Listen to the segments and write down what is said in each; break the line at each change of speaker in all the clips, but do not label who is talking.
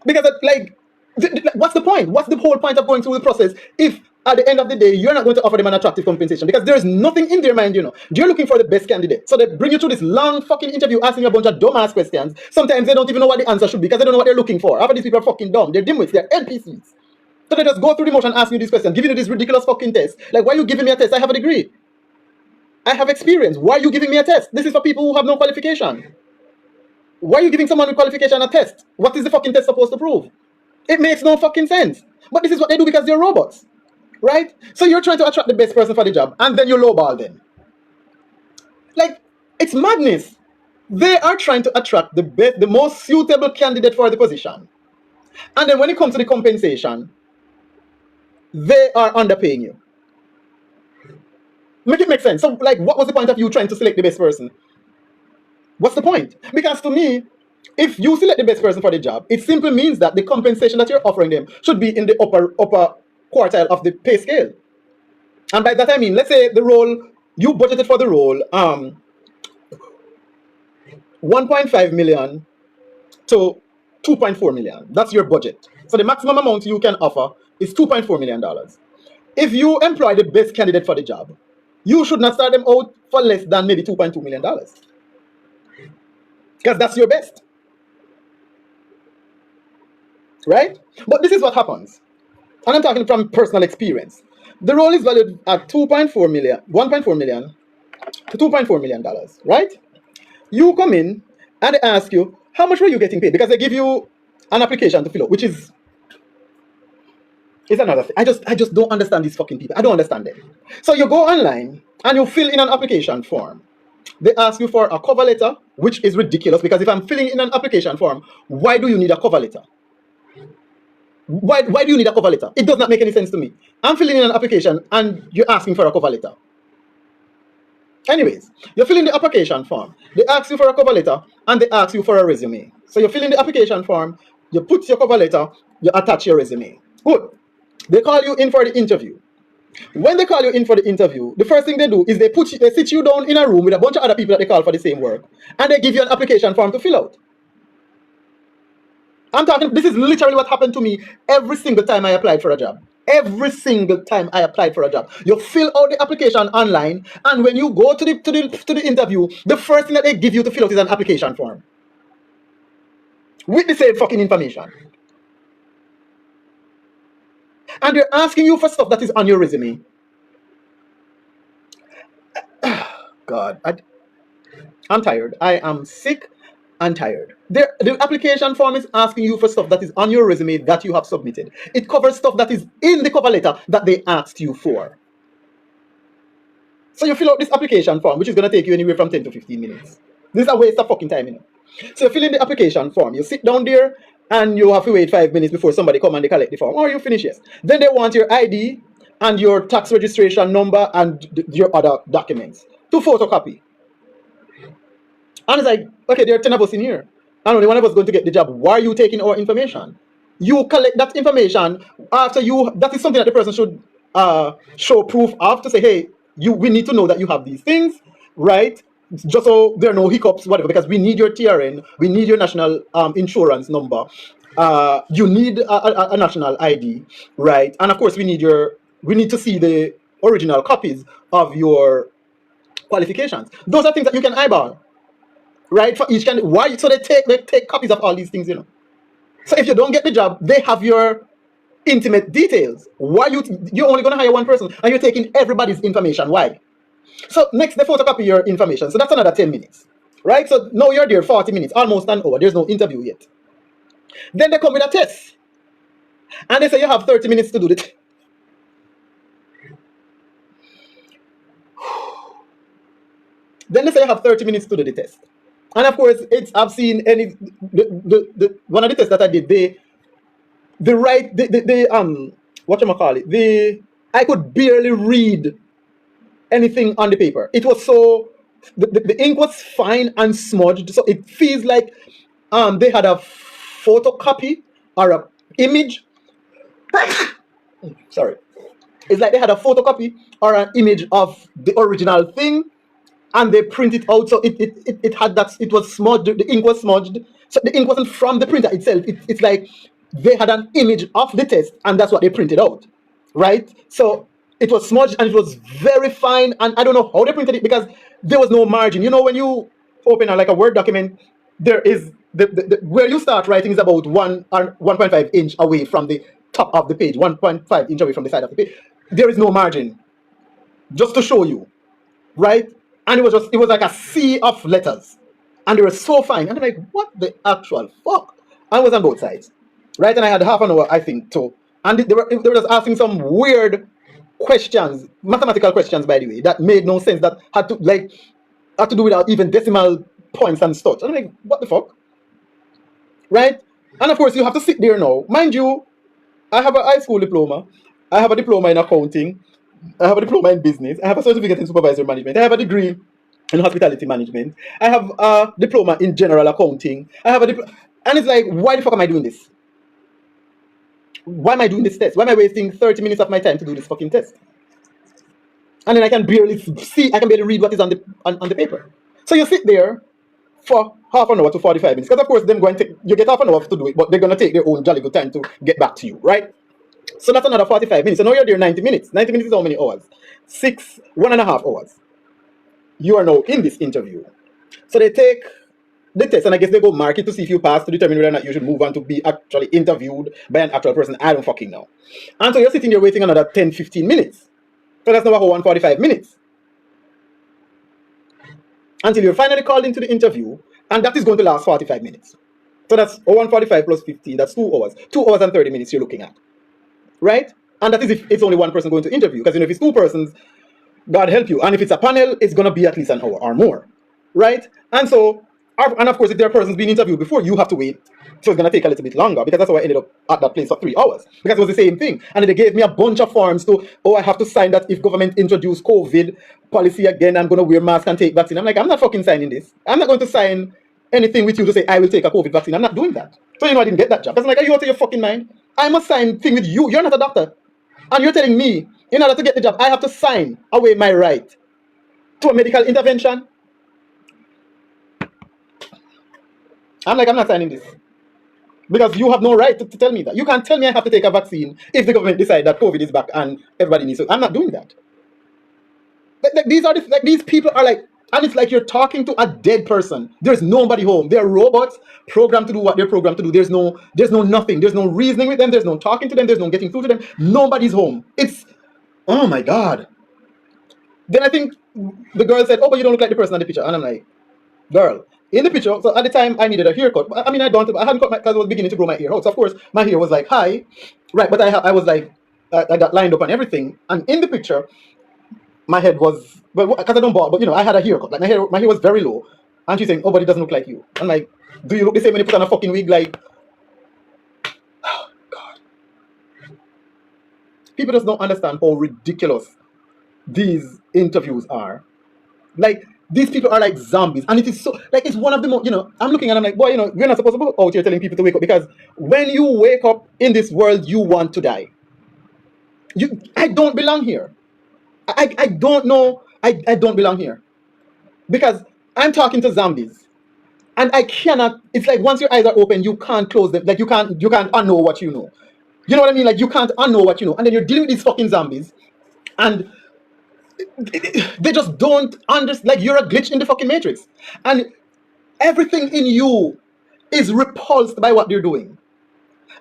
Because what's the point? What's the whole point of going through the process if at the end of the day you're not going to offer them an attractive compensation? Because there is nothing in their mind, They're looking for the best candidate. So they bring you through this long fucking interview asking you a bunch of dumbass questions. Sometimes they don't even know what the answer should be because they don't know what they're looking for. Half of these people are fucking dumb. They're dimwits. They're NPCs. So they just go through the motion asking you these questions, giving you this ridiculous fucking test. Like, why are you giving me a test? I have a degree. I have experience. Why are you giving me a test? This is for people who have no qualification. Why are you giving someone with qualification a test? What is the fucking test supposed to prove? It makes no fucking sense. But this is what they do because they're robots. Right? So you're trying to attract the best person for the job and then you lowball them. Like, it's madness. They are trying to attract the most suitable candidate for the position. And then when it comes to the compensation, they are underpaying you. Make it make sense. So, like, what was the point of you trying to select the best person? What's the point? Because to me, if you select the best person for the job, it simply means that the compensation that you're offering them should be in the upper quartile of the pay scale. And by that I mean, let's say the role, you budgeted for the role 1.5 million to 2.4 million. That's your budget. So the maximum amount you can offer is $2.4 million. If you employ the best candidate for the job, you should not start them out for less than maybe $2.2 million. Because that's your best. Right? But this is what happens. And I'm talking from personal experience. The role is valued at $1.4 million to $2.4 million, right? You come in and they ask you, how much were you getting paid? Because they give you an application to fill out, which is another thing. I just don't understand these fucking people. I don't understand them. So you go online and you fill in an application form. They ask you for a cover letter, which is ridiculous because if I'm filling in an application form, why do you need a cover letter? Why do you need a cover letter? It does not make any sense to me. I'm filling in an application and you're asking for a cover letter. Anyways, you're filling the application form. They ask you for a cover letter and they ask you for a resume. So you fill in the application form, you put your cover letter, you attach your resume. Good. They call you in for the interview. When they call you in for the interview, the first thing they do is they sit you down in a room with a bunch of other people that they call for the same work, and they give you an application form to fill out. I'm talking, this is literally what happened to me every single time I applied for a job. Every single time I applied for a job. You fill out the application online, and when you go to the interview, the first thing that they give you to fill out is an application form. With the same fucking information. And they're asking you for stuff that is on your resume. God, I'm tired. I am sick and tired. The application form is asking you for stuff that is on your resume that you have submitted. It covers stuff that is in the cover letter that they asked you for. So you fill out this application form, which is going to take you anywhere from 10 to 15 minutes. This is a waste of fucking time, So you fill in the application form. You sit down there, and you have to wait 5 minutes before somebody come and they collect the form. Or you finish, yes. Then they want your ID and your tax registration number and your other documents to photocopy. And it's like, okay, there are 10 of us in here. And only one of us going to get the job. Why are you taking our information? You collect that information after that is something that the person should show proof of to say, hey, we need to know that you have these things, right? Just so there are no hiccups, whatever, because we need your TRN, we need your national insurance number, you need a national ID, right? And of course, we need to see the original copies of your qualifications. Those are things that you can eyeball, right? For each candidate. Why? So they take copies of all these things, So if you don't get the job, they have your intimate details. Why you're only going to hire one person and you're taking everybody's information? Why? So next, they photocopy your information. So that's another 10 minutes, right? So now you're there 40 minutes, almost an hour. There's no interview yet. Then they come with a test. And they say you have 30 minutes to do it. Then they say you have 30 minutes to do the test. And of course, I've seen one of the tests that I did, I could barely read anything on the paper. It was so the ink was fine and smudged, so it feels like they had a photocopy or an image. Sorry, it's like they had a photocopy or an image of the original thing, and they print it out. So it had that. It was smudged. The ink was smudged. So the ink wasn't from the printer itself. It's like they had an image of the test, and that's what they printed out, right? So it was smudged and it was very fine, and I don't know how they printed it because there was no margin. You know, when you open like a Word document, there is where you start writing is about 1.5 inch away from the top of the page, 1.5 inch away from the side of the page. There is no margin, just to show you, right? And it was like a sea of letters, and they were so fine. And I'm like, what the actual fuck? I was on both sides, right? And I had half an hour, I think, too. And they were just asking some weird questions, mathematical questions, by the way, that made no sense. That had to do without even decimal points and stuff. And I'm like, what the fuck, right? And of course, you have to sit there now, mind you. I have a high school diploma. I have a diploma in accounting. I have a diploma in business. I have a certificate in supervisory management. I have a degree in hospitality management. I have a diploma in general accounting. I have a diploma. And it's like, why the fuck am I doing this? Why am I doing this test? Why am I wasting 30 minutes of my time to do this fucking test? And then I can barely see, I can barely read what is on the paper. So you sit there for half an hour to 45 minutes. Because of course, you get half an hour to do it, but they're going to take their own jolly good time to get back to you, right? So that's another 45 minutes. So now you're there 90 minutes. 90 minutes is how many hours? 1.5 hours. You are now in this interview. So they take the test, and I guess they go mark it to see if you pass to determine whether or not you should move on to be actually interviewed by an actual person. I don't fucking know. And so you're sitting there waiting another 10-15 minutes. So that's now 145 minutes. Until you're finally called into the interview, and that is going to last 45 minutes. So that's 145 plus 15, that's 2 hours. 2 hours and 30 minutes you're looking at. Right? And that is if it's only one person going to interview. Because if it's 2 persons, God help you. And if it's a panel, it's going to be at least an hour or more. Right? And so, and of course, if there are persons being interviewed before, you have to wait. So it's going to take a little bit longer, because that's how I ended up at that place for 3 hours. Because it was the same thing. And then they gave me a bunch of forms to, I have to sign that if government introduce COVID policy again, I'm going to wear mask and take vaccine. I'm like, I'm not fucking signing this. I'm not going to sign anything with you to say I will take a COVID vaccine. I'm not doing that. So I didn't get that job. Because I'm like, are you out of your fucking mind? I must sign thing with you. You're not a doctor. And you're telling me, in order to get the job, I have to sign away my right to a medical intervention? I'm like, I'm not signing this. Because you have no right to tell me that. You can't tell me I have to take a vaccine if the government decide that COVID is back and everybody needs it. I'm not doing that. These people are like, and it's like you're talking to a dead person. There's nobody home. They're robots programmed to do what they're programmed to do. There's no nothing. There's no reasoning with them. There's no talking to them. There's no getting through to them. Nobody's home. It's, oh my God. Then I think the girl said, oh, but you don't look like the person on the picture. And I'm like, girl, in the picture, so at the time I needed a haircut. I mean, I hadn't cut my, because I was beginning to grow my hair out. So of course, my hair was like high, right? But I was like, I got lined up and everything. And in the picture, my head was, but because I don't bald, but I had a haircut. Like my hair was very low. And she's saying, oh, but it doesn't look like you. I'm like, do you look the same when you put on a fucking wig? Like, oh God. People just don't understand how ridiculous these interviews are. Like, these people are like zombies, and it is so, like, it's one of the most, I'm looking and I'm like, boy, we're not supposed to go out here telling people to wake up, because when you wake up in this world, you want to die. I don't belong here. I don't know, I don't belong here, because I'm talking to zombies, and I cannot, it's like once your eyes are open, you can't close them, like you can't unknow what you know. You know what I mean? Like, you can't unknow what you know, and then you're dealing with these fucking zombies, and they just don't understand. Like, you're a glitch in the fucking matrix, and everything in you is repulsed by what they're doing,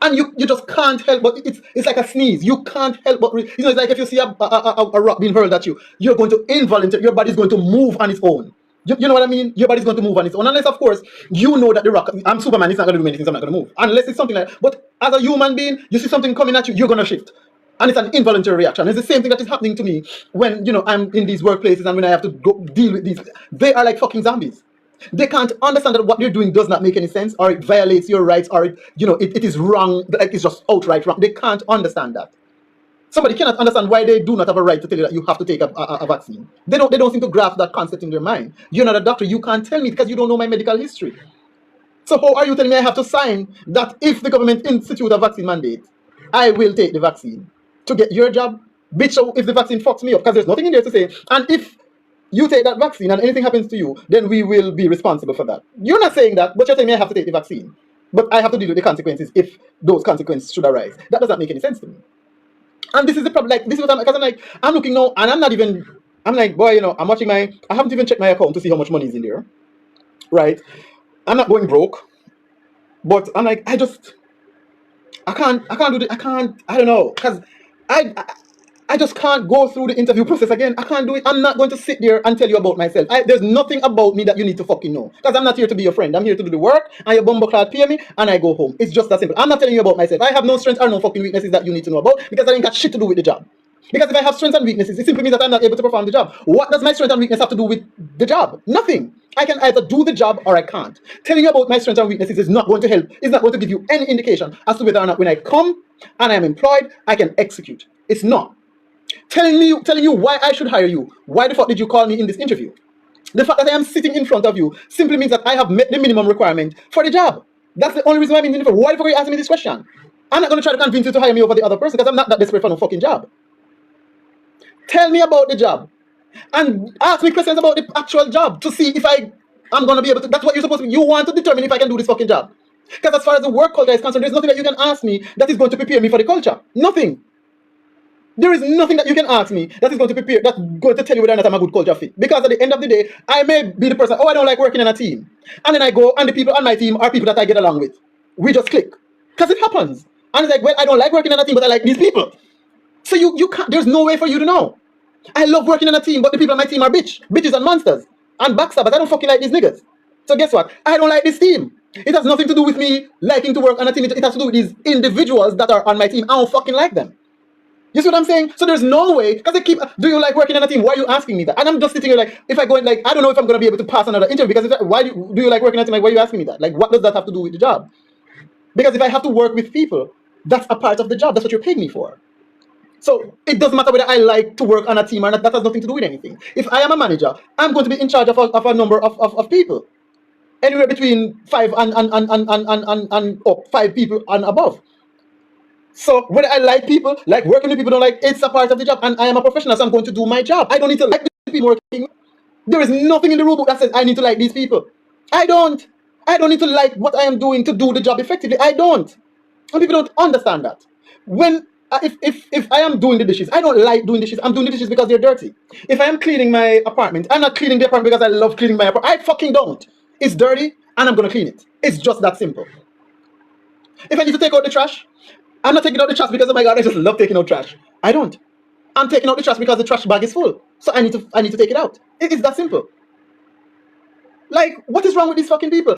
and you just can't help but, it's like a sneeze. You can't help but it's like if you see a rock being hurled at you, you're going to involuntarily, your body's going to move on its own. You know what I mean? Your body's going to move on its own, unless of course you know that the rock, I'm Superman, it's not going to do anything, so I'm not going to move, unless it's something like, but as a human being, you see something coming at you, you're going to shift. And it's an involuntary reaction. It's the same thing that is happening to me when, I'm in these workplaces, and when I have to go deal with these. They are like fucking zombies. They can't understand that what they're doing does not make any sense, or it violates your rights, or it is wrong, like it's just outright wrong. They can't understand that. Somebody cannot understand why they do not have a right to tell you that you have to take a vaccine. They don't seem to grasp that concept in their mind. You're not a doctor. You can't tell me because you don't know my medical history. So how are you telling me I have to sign that if the government institute a vaccine mandate, I will take the vaccine to get your job? Bitch, if the vaccine fucks me up, because there's nothing in there to say, and if you take that vaccine and anything happens to you, then we will be responsible for that. You're not saying that, but you're telling me I have to take the vaccine. but I have to deal with the consequences if those consequences should arise. That doesn't make any sense to me. And this is the problem. Like, this is what I'm, because I'm like, I'm looking now, and I'm not even, I'm like, boy, you know, I'm watching my, I haven't even checked my account to see how much money is in there, right? I'm not going broke, but I'm like, I can't do the, I don't know, because I, I just can't go through the interview process again. I can't do it. I'm not going to sit there and tell you about myself. There's nothing about me that you need to fucking know. Because I'm not here to be your friend. I'm here to do the work, and your bumbleclad pay me, and I go home. It's just that simple. I'm not telling you about myself. I have no strengths or no fucking weaknesses that you need to know about, because I ain't got shit to do with the job. Because if I have strengths and weaknesses, it simply means that I'm not able to perform the job. What does my strength and weakness have to do with the job? Nothing. I can either do the job or I can't. Telling you about my strengths and weaknesses is not going to help. It's not going to give you any indication as to whether or not when I come and I'm employed, I can execute. It's not. Telling you why I should hire you. Why the fuck did you call me in this interview? The fact that I am sitting in front of you simply means that I have met the minimum requirement for the job. That's the only reason why I'm in the interview. Why the fuck are you asking me this question? I'm not going to try to convince you to hire me over the other person, because I'm not that desperate for no fucking job. Tell me about the job and ask me questions about the actual job to see if I'm going to be able to. That's what you're supposed to do. You want to determine if I can do this fucking job. Because as far as the work culture is concerned, there's nothing that you can ask me that is going to prepare me for the culture. Nothing. There is nothing that you can ask me that is going to prepare, that's going to tell you whether or not I'm a good culture fit. Because at the end of the day, I may be the person, oh, I don't like working in a team. And then I go, and the people on my team are people that I get along with. We just click. Because it happens. And it's like, well, I don't like working in a team, but I like these people. So you can't, there's no way for you to know. I love working in a team, but the people on my team are bitches and monsters. And backstabbers. I don't fucking like these niggas. So guess what? I don't like this team. It has nothing to do with me liking to work on a team. It has to do with these individuals that are on my team. I don't fucking like them. You see what I'm saying? So there's no way, because they keep, do you like working in a team? Why are you asking me that? And I'm just sitting here like, if I go in, like, I don't know if I'm going to be able to pass another interview, because why do you like working in a team? Like, why are you asking me that? Like, what does that have to do with the job? Because if I have to work with people, that's a part of the job. That's what you're paying me for. So it doesn't matter whether I like to work on a team or not. That has nothing to do with anything. If I am a manager, I'm going to be in charge of a number of people. Anywhere between 5 and up, 5 people and above. So whether I like people, like working with people, don't like, it's a part of the job, and I am a professional, so I'm going to do my job. I don't need to like the people working. There is nothing in the rule book that says I need to like these people. I don't need to like what I am doing to do the job effectively. I don't. And people don't understand that. When if I am doing the dishes, I don't like doing dishes. I'm doing the dishes because they're dirty. If I am cleaning my apartment, I'm not cleaning the apartment because I love cleaning my apartment. I fucking don't. It's dirty, and I'm gonna clean it. It's just that simple. If I need to take out the trash, I'm not taking out the trash because, oh my god, I just love taking out trash. I don't. I'm taking out the trash because the trash bag is full. So I need to take it out. It's that simple. Like, what is wrong with these fucking people?